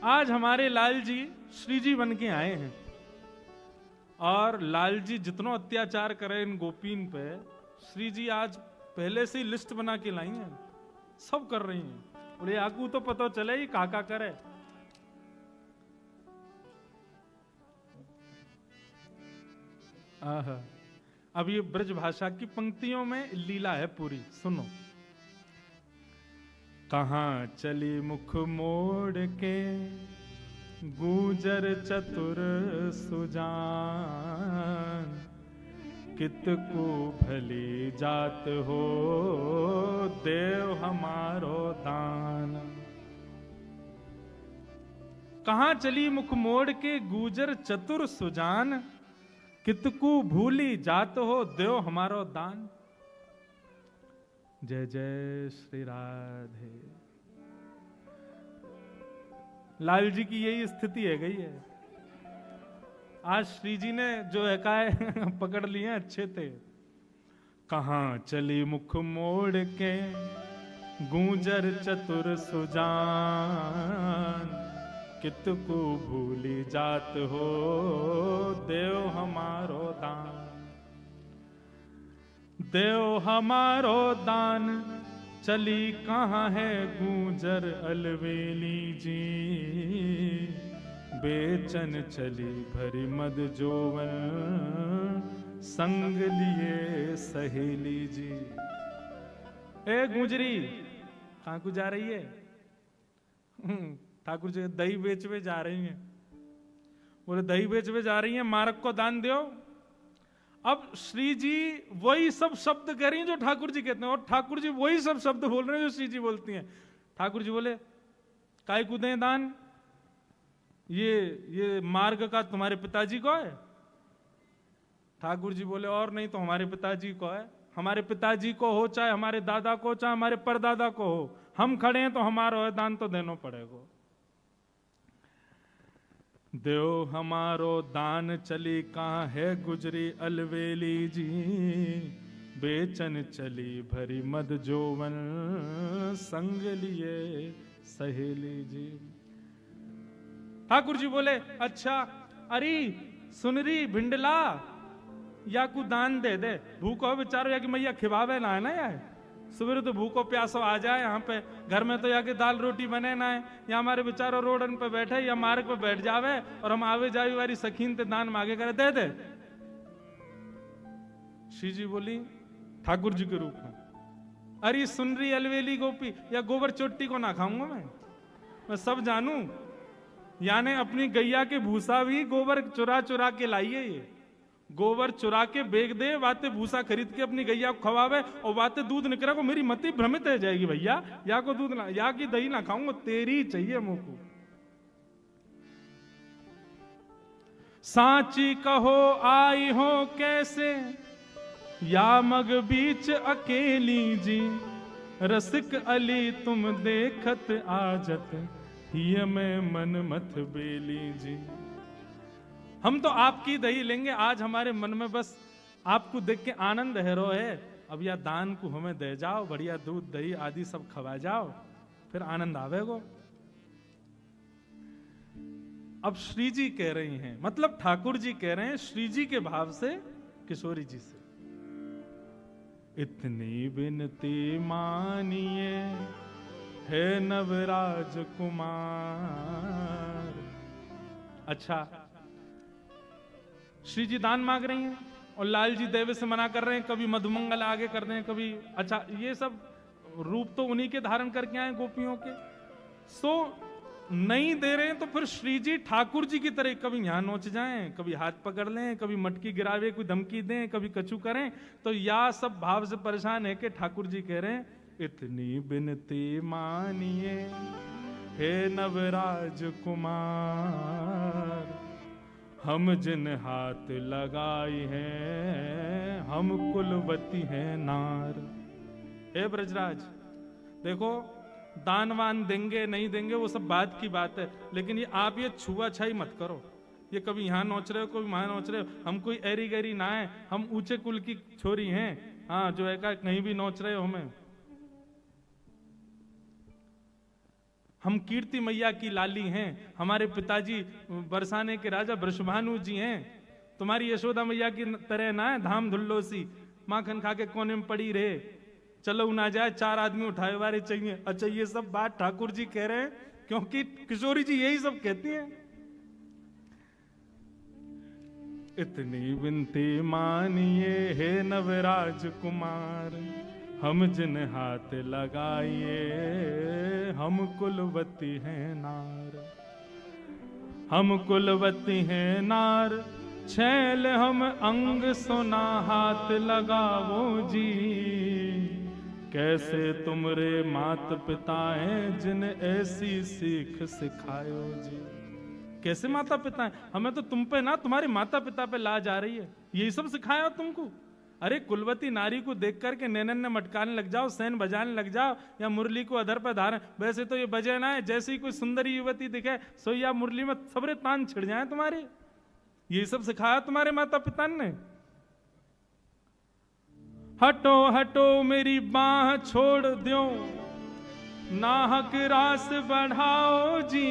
आज हमारे लाल जी श्री जी बन के आए हैं और लाल जी जितना अत्याचार करे इन गोपीन पे, श्री जी आज पहले से ही लिस्ट बना के लाई हैं, सब कर रही हैं। बोले आकू तो पता चले ही काका करे। अब ये ब्रज भाषा की पंक्तियों में लीला है पूरी, सुनो। कहां चली मुख मोड़ के गूंजर चतुर सुजान, कित को भली जात हो देव हमारो दान। कहां चली मुख मोड़ के गूंजर चतुर सुजान, कितकू भूली जात हो देव हमारो दान। जय जय श्री राधे। लाल जी की यही स्थिति है गई है। आज श्री जी ने जो है का पकड़ लिए अच्छे थे। कहां चली मुख मोड़ के गूंजर चतुर सुजान, कितकू भूली जात हो देव हमारो दान। देव हमारो दान चली कहाँ है गूंजर अलवेली जी, बेचन चली भरी मद जोवन संग लिए सहेली जी। ए गुजरी कहाँ को जा रही है? ठाकुर जी दही बेचवे जा रही हैं। बोले दही बेचवे जा रही हैं, मार्ग को दान दो। अब श्री जी वही सब शब्द कह रही हैं जो ठाकुर जी कहते हैं, और ठाकुर जी वही सब शब्द बोल रहे हैं जो श्री जी बोलती हैं। ठाकुर जी बोले काय को दें दान? ये मार्ग का तुम्हारे पिताजी को है? ठाकुर जी बोले और नहीं तो हमारे पिताजी को है। हमारे पिताजी को हो, चाहे हमारे दादा को, चाहे हमारे परदादा को हो, हम खड़े हैं तो हमारा है, दान तो देना पड़ेगा। देव हमारो दान चली कहाँ है गुजरी अलवेली जी, बेचन चली भरी मद जोवन संग लिए सहेली जी। ठाकुर जी बोले अच्छा अरे सुनरी भिंडला या को दान दे दे, भूखो बेचारो या कि मैया खिबावे ना है ना यार। सुबह तो भूखो प्यासो आ जाए यहाँ पे, घर में तो या कि दाल रोटी बने ना है, या हमारे बेचारो रोडन पे बैठे या मार्ग पे बैठ जावे और हम आवे जावे वाली सखीन ते दान मांगे करे दे दे। श्री जी बोली ठाकुर जी के रूप में, अरे सुन रही अलवेली गोपी या गोबर चोटी को ना खाऊंगा मैं सब जानू। यानी अपनी गैया के भूसा भी गोबर चुरा चुरा के लाइए, ये गोबर चुरा के बेच दे, बातें भूसा खरीद के अपनी गैया को खवावे और बातें दूध निकला को मेरी मति भ्रमित रह जाएगी। भैया या को दूध ना, या की दही ना खाऊंगा, तेरी चाहिए मुंह को। सांची कहो आई हो कैसे या मग बीच अकेली जी, रसिक अली तुम देखत आजत हिय में मन मत बेली जी। हम तो आपकी दही लेंगे, आज हमारे मन में बस आपको देख के आनंद है रो है। अब या दान को हमें दे जाओ, बढ़िया दूध दही आदि सब खवा जाओ, फिर आनंद आवेगो। अब श्री जी कह रही हैं, मतलब ठाकुर जी कह रहे हैं श्री जी के भाव से किशोरी जी से, इतनी विनती मानिए है नवराज कुमार। अच्छा श्री जी दान मांग रही हैं और लाल जी देवे से मना कर रहे हैं, कभी मधुमंगल आगे कर रहे हैं, कभी अच्छा ये सब रूप तो उन्हीं के धारण करके आए गोपियों के। सो नहीं दे रहे हैं तो फिर श्री जी ठाकुर जी की तरह कभी यहां नोच जाएं, कभी हाथ पकड़ लें, कभी मटकी गिरावे, कोई धमकी दें, कभी कछु करें। तो या सब भाव से परेशान है कि ठाकुर जी कह रहे हैं इतनी बिनती मानिए हे नवराज कुमार, हम जिन हाथ लगाई हैं हम कुलवती हैं नार। हे ब्रजराज देखो दानवान देंगे नहीं देंगे वो सब बात की बात है, लेकिन ये आप ये छुआछाई मत करो। ये कभी यहां नोच रहे हो कभी वहां नोच रहे हो, हम कोई एरी गैरी ना है, हम ऊंचे कुल की छोरी हैं। हाँ जो है का कहीं भी नोच रहे हो हमें। हम कीर्ति मैया की लाली हैं, हमारे पिताजी बरसाने के राजा वृषभानु जी हैं, तुम्हारी यशोदा मैया की तरह ना है धाम धुल्लो सी माखन खा के कोने में पड़ी रहे, चलो ना जाए 4 आदमी उठाए वारे चाहिए। अच्छा, ये सब बात ठाकुर जी कह रहे हैं क्योंकि किशोरी जी यही सब कहती हैं। इतनी विनती मानिए हे नवराज कुमार, हम जिन हाथ लगाइए हम कुलवती हैं नार, हम कुलवती हैं नार, छैल हम अंग सोना हाथ लगावो जी, कैसे तुमरे मात पिता हैं जिन ऐसी सीख सिखायो जी। कैसे माता पिता हैं? हमें तो तुम पे ना तुम्हारे माता पिता पे लाज आ रही है, यही सब सिखाया तुमको। अरे कुलवती नारी को देख करके नैनन ने मटकाने लग जाओ, सैन बजाने लग जाओ, या मुरली को अधर पर धारण। वैसे तो ये बजे ना है, जैसे ही कोई सुंदरी युवती दिखे सोया मुरली में सबरे तान छिड़ जाए तुम्हारे। यही सब सिखाया तुम्हारे माता पिता ने। हटो हटो मेरी बाह छोड़ दो, नाहक रास बढ़ाओ जी,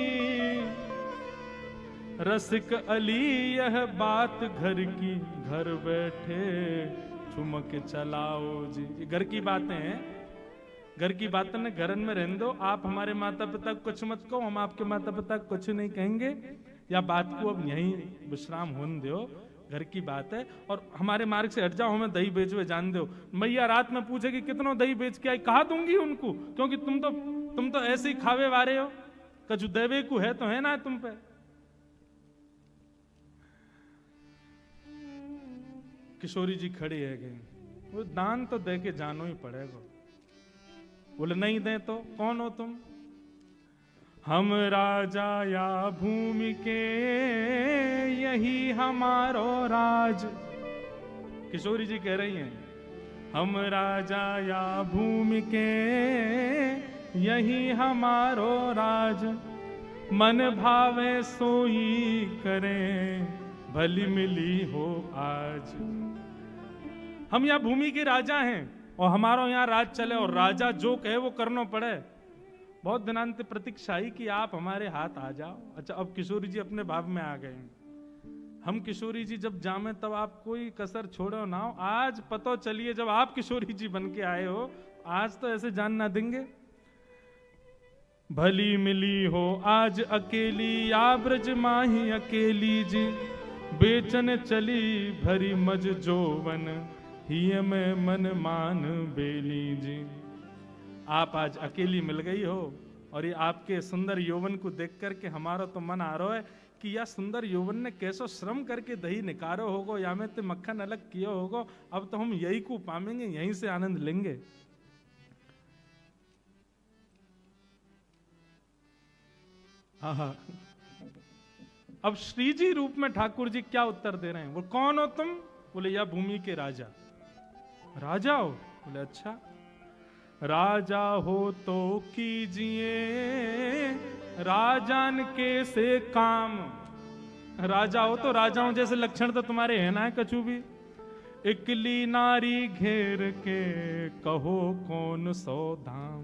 रसिक अली यह बात घर की, घर बैठे ठुमक चलाओ जी। ये घर की बातें हैं, घर की बातें न घरन में रहने दो। आप हमारे माता पिता को कुछ मत कहो, हम आपके माता पिता को कुछ नहीं कहेंगे, या बात को अब यहीं विश्राम होने दो, घर की बात है। और हमारे मार्ग से हट जाओ, हमें दही बेचवे जान दो। मैया रात में पूछे कि कितनों दही बेच के आई, कहा दूंगी उनको, क्योंकि तुम तो ऐसे ही खावे वारे हो, कछु देवे को है तो है ना तुम पे। किशोरी जी खड़ी है गई, वो दान तो दे के जानो ही पड़ेगा। बोले नहीं दे तो कौन हो तुम? हम राजा या भूमि के यही हमारो राज। किशोरी जी कह रही हैं हम राजा या भूमि के यही हमारो राज, मन भावे सोई करें भली मिली हो आज। हम यहाँ भूमि के राजा हैं और हमारा यहाँ राज चले, और राजा जो कहे वो करना पड़े। बहुत दिनांत प्रतीक्षा ही कि आप हमारे हाथ आ जाओ। अच्छा, अब किशोरी जी अपने भाव में आ गए। हम किशोरी जी जब जामे तब आप कोई कसर छोड़ो ना हो। आज पतो चलिए जब आप किशोरी जी बन के आए हो, आज तो ऐसे जान ना देंगे। भली मिली हो आज अकेली, या ब्रज माही अकेली जी, बेचन चली भरी मज जोवन, ही में मन मान बेली जी। आप आज अकेली मिल गई हो, और ये आपके सुंदर यौवन को देख करके हमारा तो मन आ रहा है कि यह सुंदर यौवन ने कैसो श्रम करके दही निकारो होगो, या में ते मक्खन अलग किया होगो। अब तो हम यही को पाएंगे, यहीं से आनंद लेंगे। अब श्री जी रूप में ठाकुर जी क्या उत्तर दे रहे हैं? वो कौन हो तुम? बोले या भूमि के राजा। राजा हो? बोले अच्छा, राजा हो तो कीजिए राजान के से काम। राजा हो तो राजाओं जैसे लक्षण तो तुम्हारे है ना है कछु भी। इकली नारी घेर के कहो कौन सो धाम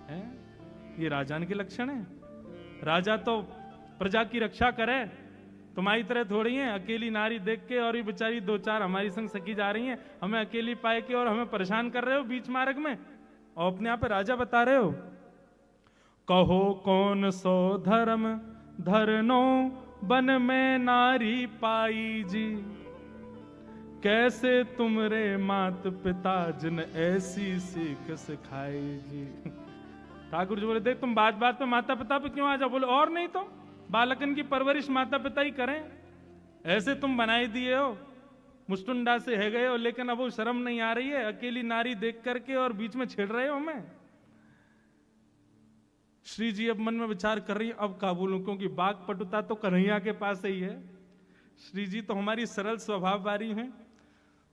है, ये राजान के लक्षण है। राजा तो प्रजा की रक्षा करे, तुम्हारी तरह थोड़ी है अकेली नारी देख के, और ये बेचारी 2-4 हमारी संग सखी जा रही हैं, हमें अकेली पाए के और हमें परेशान कर रहे हो बीच मार्ग में, और अपने आप पे राजा बता रहे हो। कहो कौन सो धर्म धरनो बन में नारी पाई जी, कैसे तुमरे मात पिता जिन ऐसी सीख सिखाई जी। ठाकुर जी बोले देख तुम बात बात पे माता पिता पे क्यों आ जाओ? बोले और नहीं तो बालकन की परवरिश माता पिता ही करें, ऐसे तुम बनाई दिए हो, मुस्टुंडा से है गए हो, लेकिन अब वो शर्म नहीं आ रही है अकेली नारी देख करके और बीच में छेड़ रहे हो हमें। श्री जी अब मन में विचार कर रही है अब क्या बोलूं, क्योंकि बाघ पटुता तो कन्हैया के पास ही है। श्री जी तो हमारी सरल स्वभाव वाली हैं।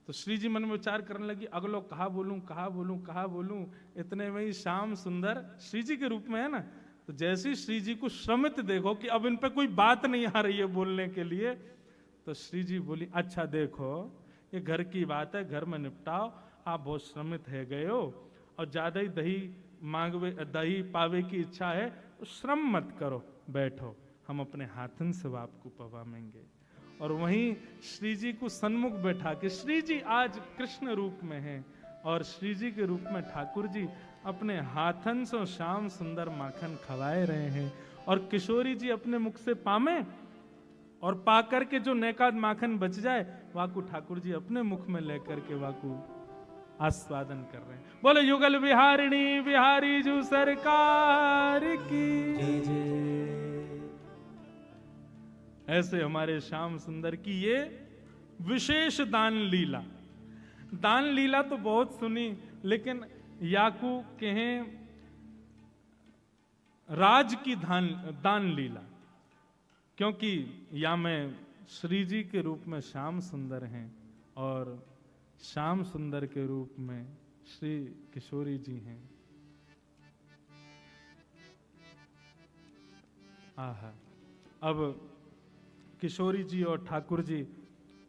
तो श्री जी मन में विचार करने लगी अगलो कहा बोलूं कहा बोलूं कहा बोलूं। इतने में ही श्याम सुंदर श्री जी के रूप में है ना, तो जैसे श्री जी को श्रमित देखो कि अब इन पे कोई बात नहीं आ रही है बोलने के लिए, तो श्री जी बोली अच्छा देखो ये घर की बात है, घर में निपटाओ, आप बहुत श्रमित है गए हो और ज्यादा ही दही मांगवे दही पावे की इच्छा है, तो श्रम मत करो, बैठो, हम अपने हाथन से आपको पवामेंगे। और वहीं श्री जी को सन्मुख बैठा के, श्री जी आज कृष्ण रूप में हैं और श्री जी के रूप में ठाकुर जी अपने हाथन से श्याम सुंदर माखन खवाए रहे हैं, और किशोरी जी अपने मुख से पामे और पाकर के जो नेकाद माखन बच जाए वाकू ठाकुर जी अपने मुख में लेकर के वाकू आस्वादन कर रहे हैं। बोले युगल बिहारिणी बिहारी जू सरकार की जय। ऐसे हमारे श्याम सुंदर की ये विशेष दान लीला। दान लीला तो बहुत सुनी, लेकिन याकू कहें राज की दान लीला, क्योंकि या में श्री जी के रूप में श्याम सुंदर हैं और श्याम सुंदर के रूप में श्री किशोरी जी हैं। आहा, अब किशोरी जी और ठाकुर जी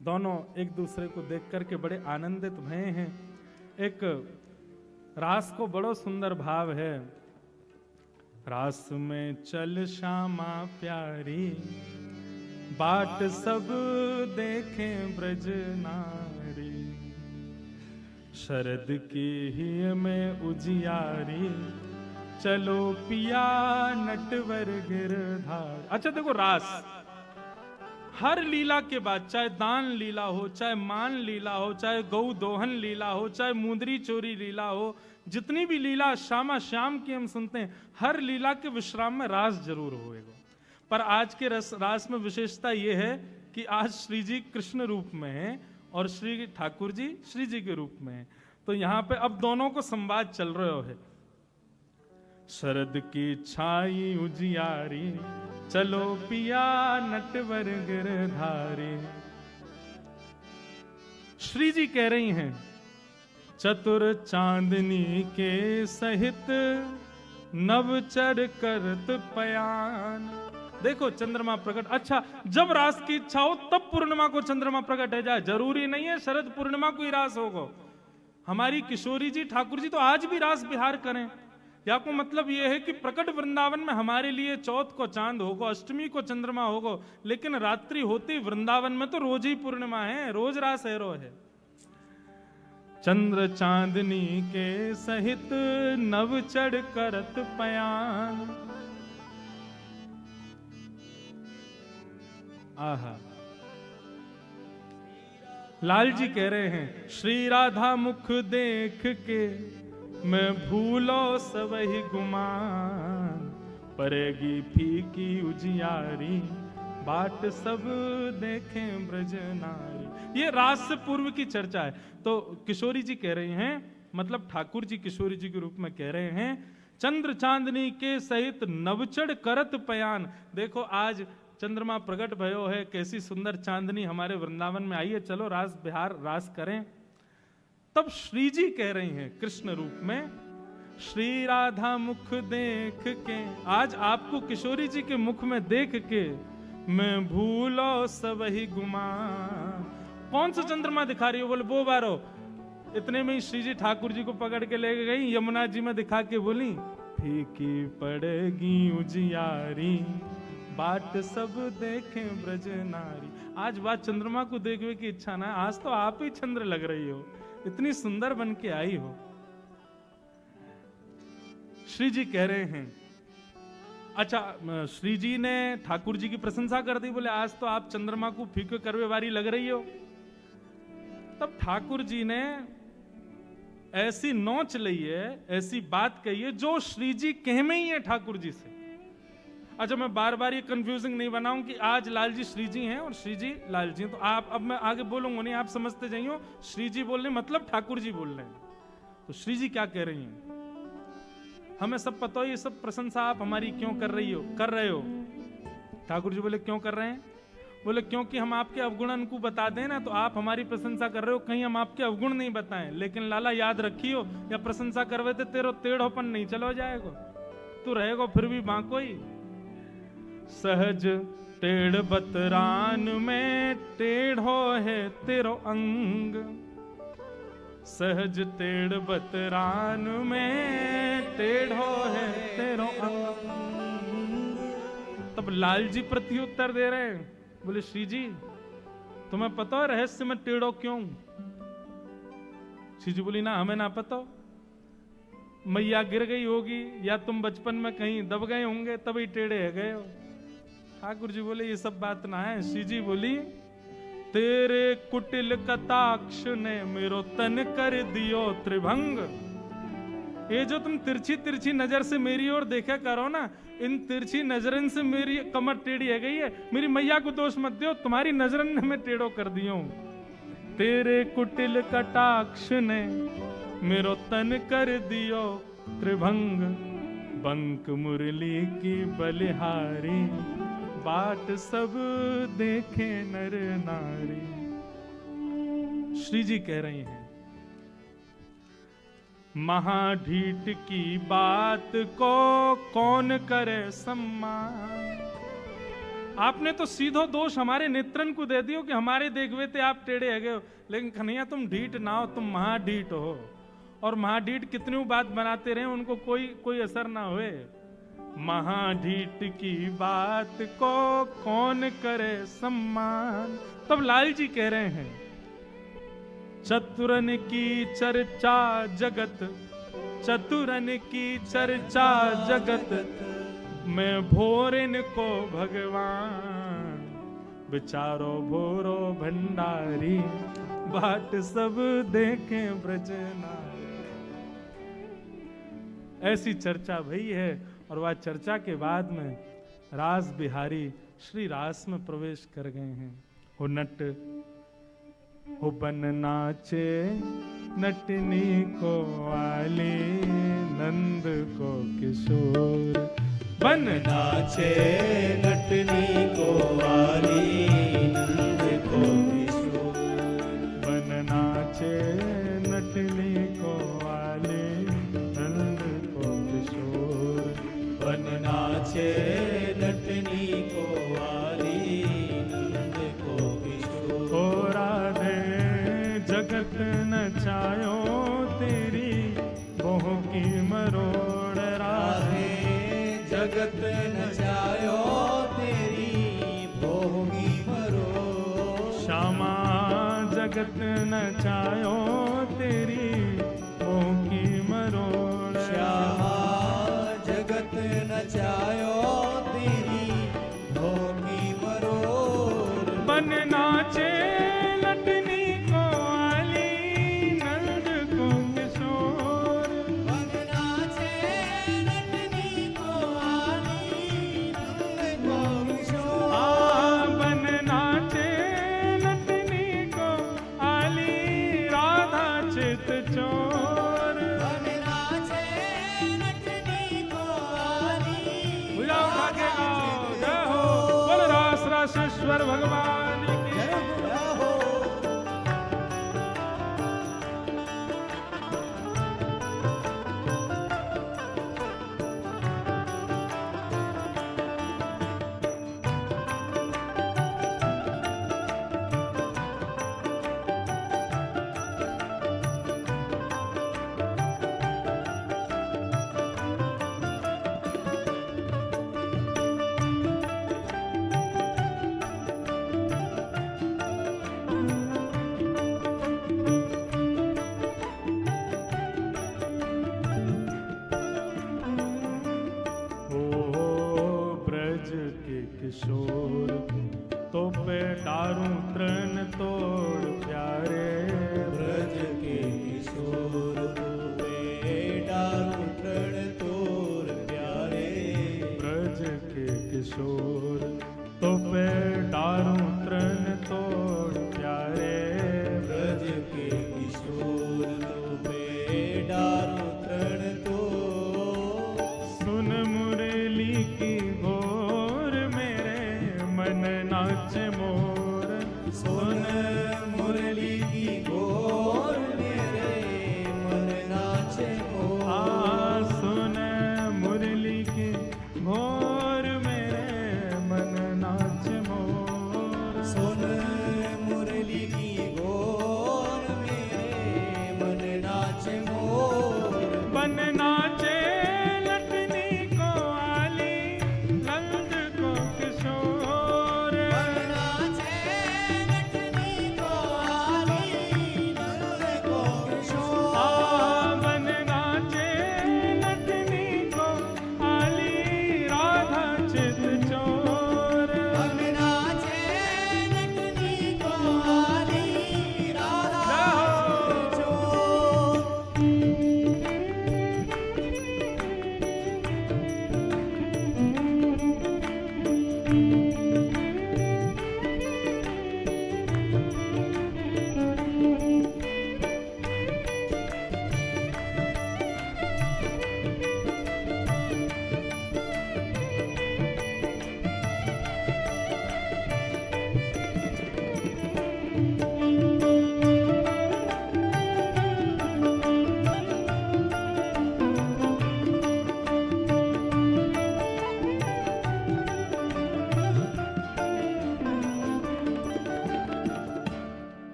दोनों एक दूसरे को देख करके बड़े आनंदित भये हैं। एक रास को बड़ो सुंदर भाव है, रास में चल श्यामा प्यारी, बाट सब देखें ब्रज नारी, शरद की ही में उजियारी, चलो पिया नटवर गिरधार। अच्छा देखो, रास हर लीला के बाद, चाहे दान लीला हो, चाहे मान लीला हो, चाहे गौ दोहन लीला हो, चाहे मुंदरी चोरी लीला हो, जितनी भी लीला श्यामा श्याम की हम सुनते हैं, हर लीला के विश्राम में रास जरूर होएगा। पर आज के रास में विशेषता यह है कि आज श्री जी कृष्ण रूप में हैं और श्री ठाकुर जी श्री जी के रूप में हैं। तो यहाँ पे अब दोनों को संवाद चल रहे है। शरद की छाई उजियारी, चलो पिया नटवर गिरधारी। श्री जी कह रही हैं, चतुर चांदनी के सहित नव चढ़ करत पयान। देखो चंद्रमा प्रकट, अच्छा जब रास की इच्छा हो तब पूर्णिमा को चंद्रमा प्रकट है जाए, जरूरी नहीं है शरद पूर्णिमा को ही रास होगा। हमारी किशोरी जी ठाकुर जी तो आज भी रास बिहार करें, या को मतलब यह है कि प्रकट वृंदावन में हमारे लिए चौथ को चांद होगा, अष्टमी को चंद्रमा होगा, लेकिन रात्रि होती वृंदावन में तो रोज ही पूर्णिमा है, रोज रास है, रो है। चंद्र चांदनी के सहित नव चढ़ करत पयान। आहा, लाल जी कह रहे हैं, श्री राधा मुख देख के मैं भूलो सबही गुमान, परेगी फीकी उजियारी, बाट सब देखें ब्रज नारी। ये रास से पूर्व की चर्चा है। तो किशोरी जी कह रही हैं, मतलब ठाकुर जी किशोरी जी के रूप में कह रहे हैं, चंद्र चांदनी के सहित नवचढ़ करत पयान। देखो आज चंद्रमा प्रकट भयो है, कैसी सुंदर चांदनी हमारे वृंदावन में आई है, चलो रास बिहार रास करें। तब श्री जी कह रही हैं कृष्ण रूप में, श्री राधा मुख देख के, आज आपको किशोरी जी के मुख में देख के मैं भूलो सबही गुमान। कौन सा चंद्रमा दिखा रही हो? बोले वो बारो। इतने में ही श्री जी ठाकुर जी को पकड़ के ले गई, यमुना जी में दिखा के बोली, फीकी पड़ेगी उजियारी, बाट सब देखें ब्रज नारी। आज बात चंद्रमा को देखने की इच्छा ना, आज तो आप ही चंद्र लग रही हो, इतनी सुंदर बन के आई हो। श्री जी कह रहे हैं, अच्छा श्री जी ने ठाकुर जी की प्रशंसा कर दी, बोले आज तो आप चंद्रमा को फीके करवे वारी लग रही हो। तब ठाकुर जी ने ऐसी नोच ली है, ऐसी बात कही है जो श्री जी कह में ही है ठाकुर जी से। अच्छा मैं बार बार ये कंफ्यूजिंग नहीं बनाऊं कि आज लाल जी श्री जी हैं और श्री जी लाल जी हैं, तो आप अब मैं आगे बोलूंगा नहीं, आप समझते जाइए। श्री जी बोल रहे मतलब ठाकुर जी बोल रहे हैं। तो श्री जी क्या कह रही हैं, हमें सब पता हो, ये सब प्रशंसा आप हमारी क्यों कर रहे हो। ठाकुर जी बोले क्यों कर रहे हैं? बोले क्योंकि हम आपके अवगुण को बता दें ना, तो आप हमारी प्रशंसा कर रहे हो, कहीं हम आपके अवगुण नहीं बताएं। लेकिन लाला याद रखियो, या प्रशंसा करवे थे तेरो टेढ़ोपन नहीं चलो जाएगा, तू रहेगा फिर भी बांको ही। सहज टेढ़ बतरान में टेढ़ो है तेरो अंग, सहज टेढ़ बतरान में टेढ़ो है तेरो अंग। तब लाल जी प्रत्युत्तर दे रहे हैं, बोले श्री जी तुम्हें पता है रहस्य में टेढ़ो क्यों? श्री जी बोली ना हमें ना पता, मैया गिर गई होगी या तुम बचपन में कहीं दब गए होंगे तभी टेढ़े है गए हो। ठाकुर जी बोले ये सब बात ना है। श्री जी बोली तेरे कुटिल कटाक्ष ने मेरो तन कर दियो त्रिभंग। ये जो तुम तिरछी तिरछी नजर से मेरी ओर देखा करो ना, इन तिरछी नजरन से मेरी कमर टेढ़ी है गई है, मेरी मैया को दोष मत दो, तुम्हारी नजरन ने मैं टेढ़ो कर दियो। तेरे कुटिल कटाक्ष ने मेरो तन कर दियो त्रिभंग, बंक मुरली की बलिहारी बाट सब देखे नर नारी। श्री जी कह रही हैं महाढीठ की बात को कौन करे सम्मान। आपने तो सीधो दोष हमारे नेत्रन को दे दियो कि हमारे देखवे थे आप टेढ़े है गए हो, लेकिन कन्हैया तुम ढीठ ना हो, तुम महाढीठ हो। और महाढीठ कितनी बात बनाते रहे उनको कोई असर ना हुए। महाढीठ की बात को कौन करे सम्मान। तब लाल जी कह रहे हैं चतुरन की चर्चा जगत, चतुरन की चर्चा जगत मैं भोरन को भगवान, बिचारो भोरो भंडारी बाट सब देखे ब्रजना। ऐसी चर्चा भई है और वह चर्चा के बाद में रास बिहारी श्री रास में प्रवेश कर गए हैं। हो नट हो बन नाचे नटनी को वाली नंद को किशोर, बन नाचे नटनी को वाली नंद को किशोर, बन नाचे नटनी को वाली नंद को किशोर, बन नाचे नटनी को वाली नंद को किशोर। हो राधे जगत नचायो तेरी बोह की मरोड़, राधे जगत नचायो तेरी बोह की मरोड़, श्यामा जगत नचायो तेरी बोह की मरोड़, श्यामा जगत नचायो तेरी बोह की मरोड़। बन नाचे लटनी को वाली नंद को किशोर, बन नाचे लटनी को वाली नंद को किशोर, बन नाचे लटनी को वाली राधा चित चोर, बन नाचे लटनी को वाली राधा चित चोर। बोल रास रासेश्वर भगवान की किशोर तो पे डारूं तृण तोड़ प्यारे, ब्रज के किशोर तो पे डारूं तृण तोड़ प्यारे, ब्रज के किशोर तो पे डारूं तृण तोड़ प्यारे, ब्रज के किशोर तो पे डारूं तृण तोड़। सुन मुरली की नाच मोर, सुन मुरली की गोर मेरे मन नाच मोर, सुन मुरली की गोर मेरे मन नाच मोर, सुन मुरली की गोर मेरे मन नाच मोर। बन नाचे लटनी को वाली नंद को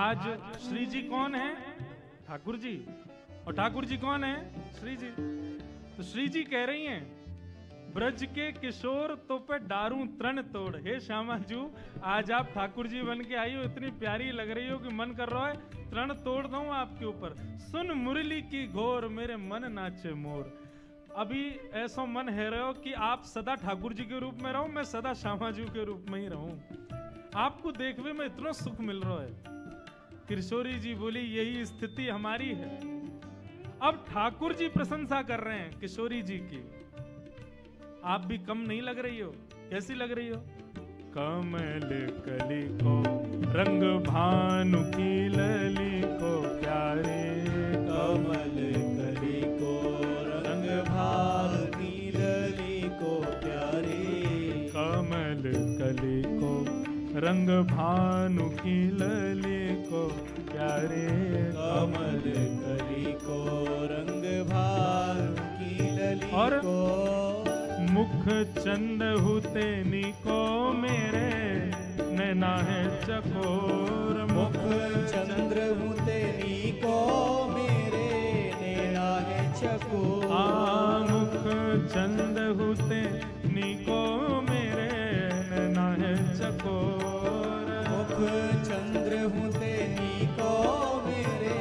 आज श्री जी कौन है? ठाकुर जी। और ठाकुर जी कौन है? श्री जी। तो श्री जी कह रही हैं, ब्रज के किशोर तो पे डारू तृण तोड़। हे श्यामा जू, आज आप ठाकुर जी बन के आई हो, इतनी प्यारी लग रही हो कि मन कर रहा है तृण तोड़ दूं आपके ऊपर। सुन मुरली की घोर, मेरे मन नाचे मोर। अभी ऐसा मन है रहे हो कि आप सदा ठाकुर जी के रूप में रहो, मैं सदा श्यामा जू के रूप में ही रहूं। आपको देखने में इतना सुख मिल रहा है। किशोरी जी बोली, यही स्थिति हमारी है। अब ठाकुर जी प्रशंसा कर रहे हैं किशोरी जी की। आप भी कम नहीं लग रही हो। कैसी लग रही हो? कमल कली को रंग भानु की लली को प्यारे। कमल कली को रंग भानु की लली को प्यारे। कमल कली को रंग भानु की लली को प्यारे। कमल कली को रंग भानु की लली और को। मुख चंद हुते निको मेरे, नैना है चकोर। मुख चंद्र हुते निको मेरे, नैना है चकोर। मुख चंद हुते निको मेरे, नैना है चकोर। मुख चंद्र हुते निको मेरे,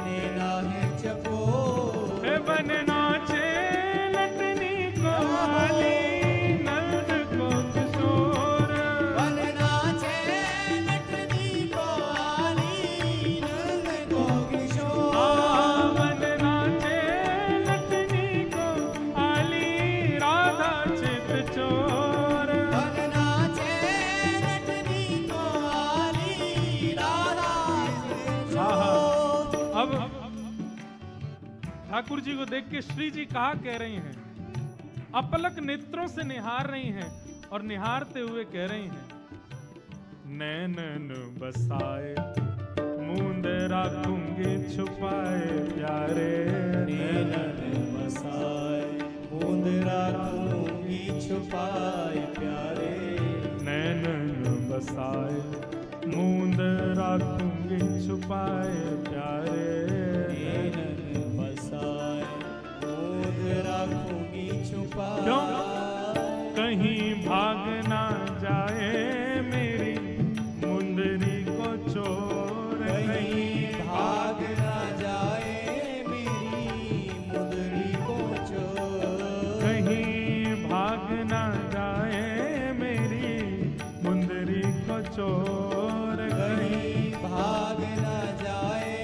नैना है चकोर। बन नाचे लटनी को आली, नंद को किशोर। बन नाचे लटनी को आली, नंद को किशोर। बन नाचे लटनी को आली, राधा चित चोर। बन नाचे लटनी को आली, राधा चित चोर। अब ठाकुर जी को देख के श्री जी कहा कह रही हैं, अपलक नेत्रों से निहार रही हैं और निहारते हुए कह रही हैं, नैनन बसाए मूंद राखूंगी छुपाए प्यारे। नैनन बसाए मूंद राखूंगी छुपाए प्यारे। नैनन बसाए मूंद राखूंगी छुपाए प्यारे। नैनन बसाए मूंद राखूंगी छुपाए। क्यों? कहीं भाग ना जाए मेरी मुंदरी को चोर। कहीं भाग ना जाए मेरी मुंदरी को चोर। कहीं भाग ना जाए मेरी मुंदरी को चोर। कहीं भाग ना जाए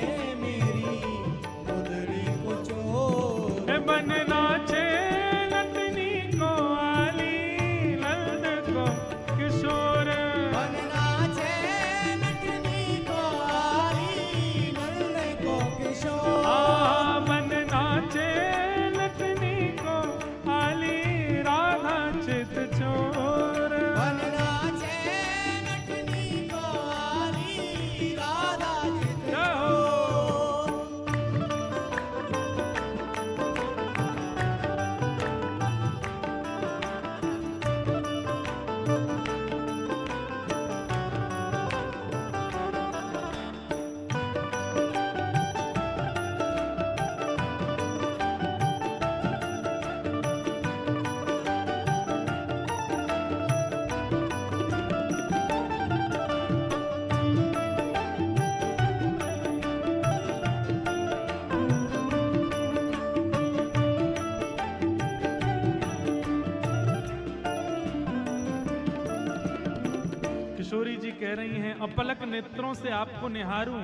मेरी मुंदरी को चोर। बन नाचे लटनी को आली, नंद को किशोर। बन नाचे लटनी को आली, नंद को किशोर। बन नाचे लटनी को आली, राधा चित चोर। बन नाचे लटनी को आली, राधा चित चोर। किशोरी जी कह रही हैं, अपलक नेत्रों से आपको निहारूं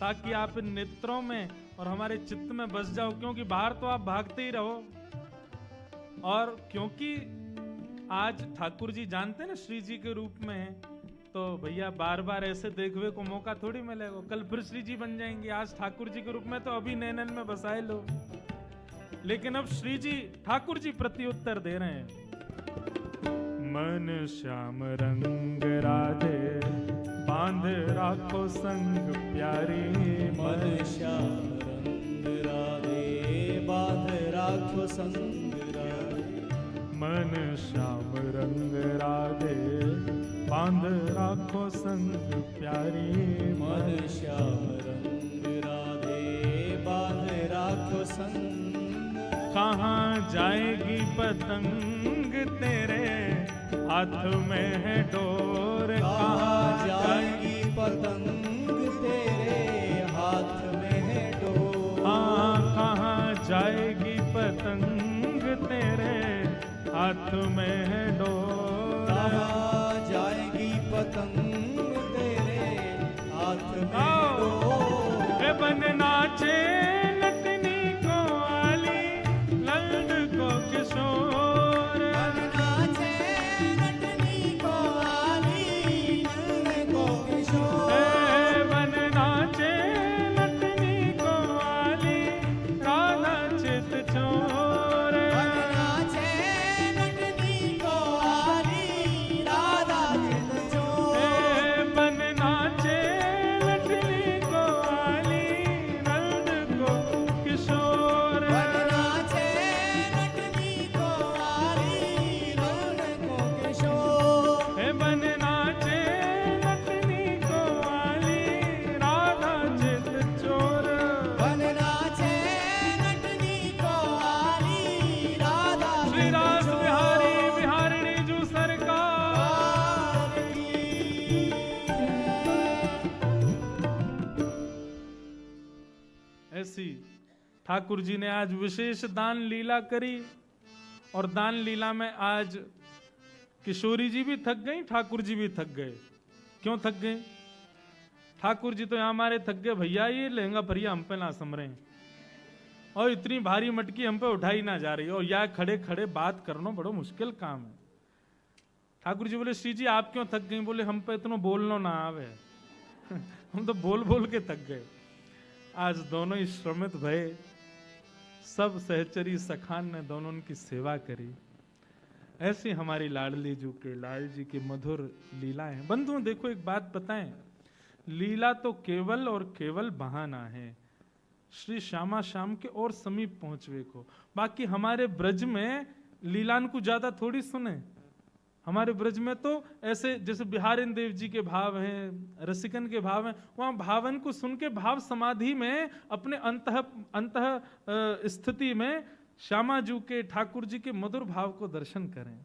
ताकि आप इन नेत्रों में और हमारे चित्त में बस जाओ, क्योंकि बाहर तो आप भागते ही रहो। और क्योंकि आज ठाकुर जी जानते ना श्री जी के रूप में हैं, तो भैया बार बार ऐसे देखने को मौका थोड़ी मिलेगा। कल फिर श्री जी बन जाएंगे, आज ठाकुर जी के रूप में तो अभी नैनन में बसाए लो। लेकिन अब श्री जी ठाकुर जी प्रत्युत्तर दे रहे हैं, मन श्याम रंग राधे बांध राखो संग प्यारी। मन श्याम रंग राधे बांध राखो संग राधे। मन श्याम रंग राधे बांध राखो संग प्यारे। मन श्याम रंग राधे बांध राखो संग। कहाँ जाएगी पतंग तेरे हाथ में है डोर। कहाँ जाएगी पतंग तेरे हाथ में है डोर। हाँ कहाँ जाएगी पतंग तेरे हाथ में है डोर। कहाँ जाएगी पतंग तेरे हाथ में है डोर। ए बन नाचे नटनी को आली लल्द को किशोर। बन नाचे नटनी को आली लल्द को किशोर। ए बन नाचे नटनी को आली राधा चित चोर। बन नाचे नटनी को आली राधा चित चोर। ए बन नाचे नटनी को आली नंद को किशोर। बन नाचे नटनी को आली नंद को किशोर। ए बन नाचे नटनी को आली राधा चित चोर। बन नाचे नटनी को आली राधा श्री रास बिहारी बिहारिणी जू सरकार। ऐसी ठाकुर जी ने आज विशेष दान लीला करी और दान लीला में आज किशोरी जी भी थक गई, ठाकुर जी भी थक गए। क्यों थक गए? ठाकुर जी तो यहाँ हमारे थक गए, भैया ये लहंगा भरिया हम पे ना समरे और इतनी भारी मटकी हम पे उठाई ना जा रही और या खड़े खड़े बात करना बड़ा मुश्किल काम है। ठाकुर जी बोले श्री जी आप क्यों थक गई? बोले हम पे इतना बोलना ना आवे हम तो बोल बोल के थक गए। आज दोनों ही श्रमित भये, सब सहचरी सखान ने दोनों उनकी सेवा करी। ऐसी हमारी लाडली जू के लाल जी की मधुर लीलाएं हैं। बंधुओं देखो एक बात बताएं, लीला तो केवल और केवल बहाना है श्री श्यामा श्याम के और समीप पहुंचवे को। बाकी हमारे ब्रज में लीलान को ज्यादा थोड़ी सुने। हमारे ब्रज में तो ऐसे जैसे बिहारिन देव जी के भाव हैं, रसिकन के भाव हैं, वहां भावन को सुन के भाव समाधि में अपने अंतः स्थिति में श्यामा जू के ठाकुर जी के मधुर भाव को दर्शन करें।